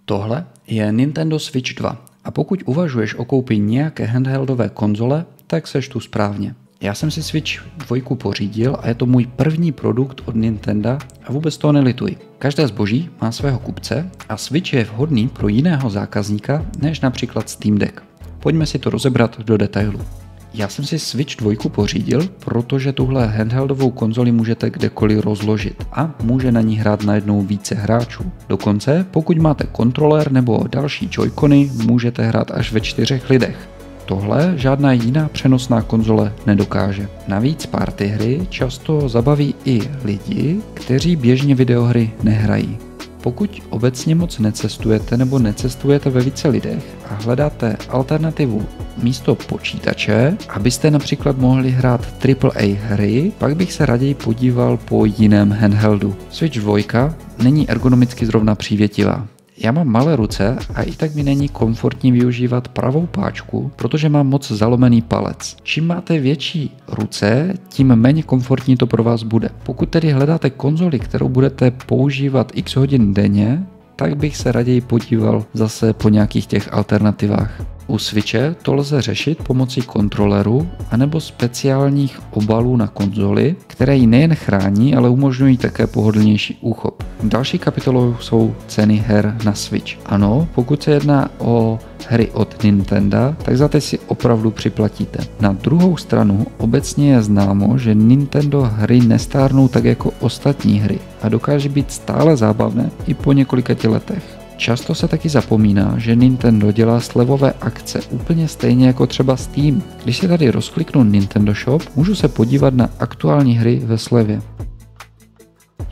Tohle je Nintendo Switch 2 a pokud uvažuješ o koupi nějaké handheldové konzole, tak seš tu správně. Já jsem si Switch 2 pořídil a je to můj první produkt od Nintendo a vůbec toho nelituji. Každé zboží má svého kupce a Switch je vhodný pro jiného zákazníka než například Steam Deck. Pojďme si to rozebrat do detailu. Já jsem si Switch 2 pořídil, protože tuhle handheldovou konzoli můžete kdekoliv rozložit a může na ní hrát najednou více hráčů. Dokonce, pokud máte kontroler nebo další joycony, můžete hrát až ve 4 lidech. Tohle žádná jiná přenosná konzole nedokáže. Navíc party hry často zabaví i lidi, kteří běžně videohry nehrají. Pokud obecně moc necestujete nebo necestujete ve více lidech a hledáte alternativu místo počítače, abyste například mohli hrát AAA hry, pak bych se raději podíval po jiném handheldu. Switch 2 není ergonomicky zrovna přívětivá. Já mám malé ruce a i tak mi není komfortní využívat pravou páčku, protože mám moc zalomený palec. Čím máte větší ruce, tím méně komfortní to pro vás bude. Pokud tedy hledáte konzoli, kterou budete používat x hodin denně, tak bych se raději podíval zase po nějakých těch alternativách. U Switche to lze řešit pomocí kontroleru anebo speciálních obalů na konzoli, které ji nejen chrání, ale umožňují také pohodlnější úchop. Další kapitolou jsou ceny her na Switch. Ano, pokud se jedná o hry od Nintendo, tak za ty si opravdu připlatíte. Na druhou stranu obecně je známo, že Nintendo hry nestárnou tak jako ostatní hry a dokáže být stále zábavné i po několika letech. Často se taky zapomíná, že Nintendo dělá slevové akce úplně stejně jako třeba Steam. Když si tady rozkliknu Nintendo Shop, můžu se podívat na aktuální hry ve slevě.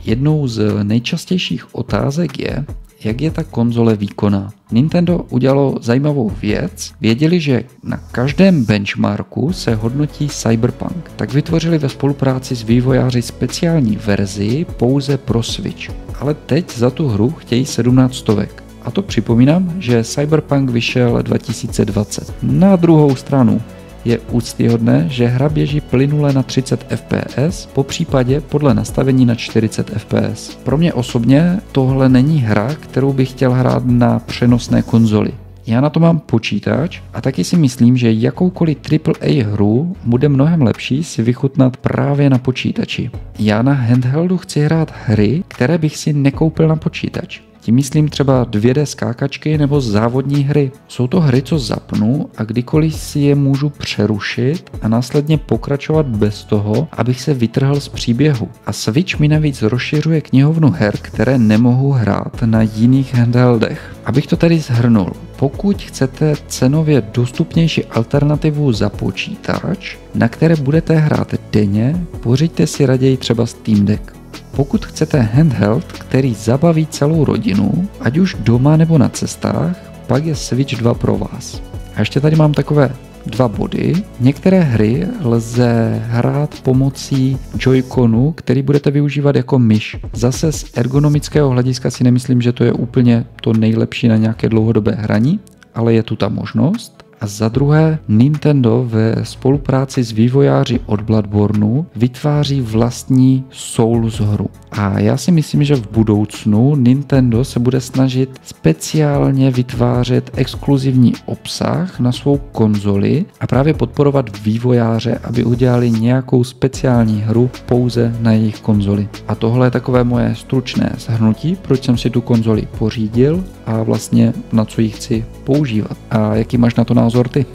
Jednou z nejčastějších otázek je, jak je ta konzole výkonná. Nintendo udělalo zajímavou věc, věděli, že na každém benchmarku se hodnotí Cyberpunk, tak vytvořili ve spolupráci s vývojáři speciální verzi pouze pro Switch. Ale teď za tu hru chtějí 17 stovek. A to připomínám, že Cyberpunk vyšel 2020. Na druhou stranu je úctyhodné, že hra běží plynule na 30 fps, po případě podle nastavení na 40 fps. Pro mě osobně tohle není hra, kterou bych chtěl hrát na přenosné konzoli. Já na to mám počítač a taky si myslím, že jakoukoliv AAA hru bude mnohem lepší si vychutnat právě na počítači. Já na handheldu chci hrát hry, které bych si nekoupil na počítač. Tím myslím třeba 2D skákačky nebo závodní hry. Jsou to hry, co zapnu a kdykoliv si je můžu přerušit a následně pokračovat bez toho, abych se vytrhl z příběhu. A Switch mi navíc rozšiřuje knihovnu her, které nemohu hrát na jiných handheldech. Abych to tady shrnul. Pokud chcete cenově dostupnější alternativu za počítač, na které budete hrát denně, pořiďte si raději třeba Steam Deck. Pokud chcete handheld, který zabaví celou rodinu, ať už doma nebo na cestách, pak je Switch 2 pro vás. A ještě tady mám takové 2 body. Některé hry lze hrát pomocí joyconu, který budete využívat jako myš. Zase z ergonomického hlediska si nemyslím, že to je úplně to nejlepší na nějaké dlouhodobé hraní, ale je tu ta možnost. A za druhé, Nintendo ve spolupráci s vývojáři od Bloodborneu vytváří vlastní Souls hru. A já si myslím, že v budoucnu Nintendo se bude snažit speciálně vytvářet exkluzivní obsah na svou konzoli a právě podporovat vývojáře, aby udělali nějakou speciální hru pouze na jejich konzoli. A tohle je takové moje stručné shrnutí, proč jsem si tu konzoli pořídil a vlastně na co ji chci používat. A jaký máš na to názor ty?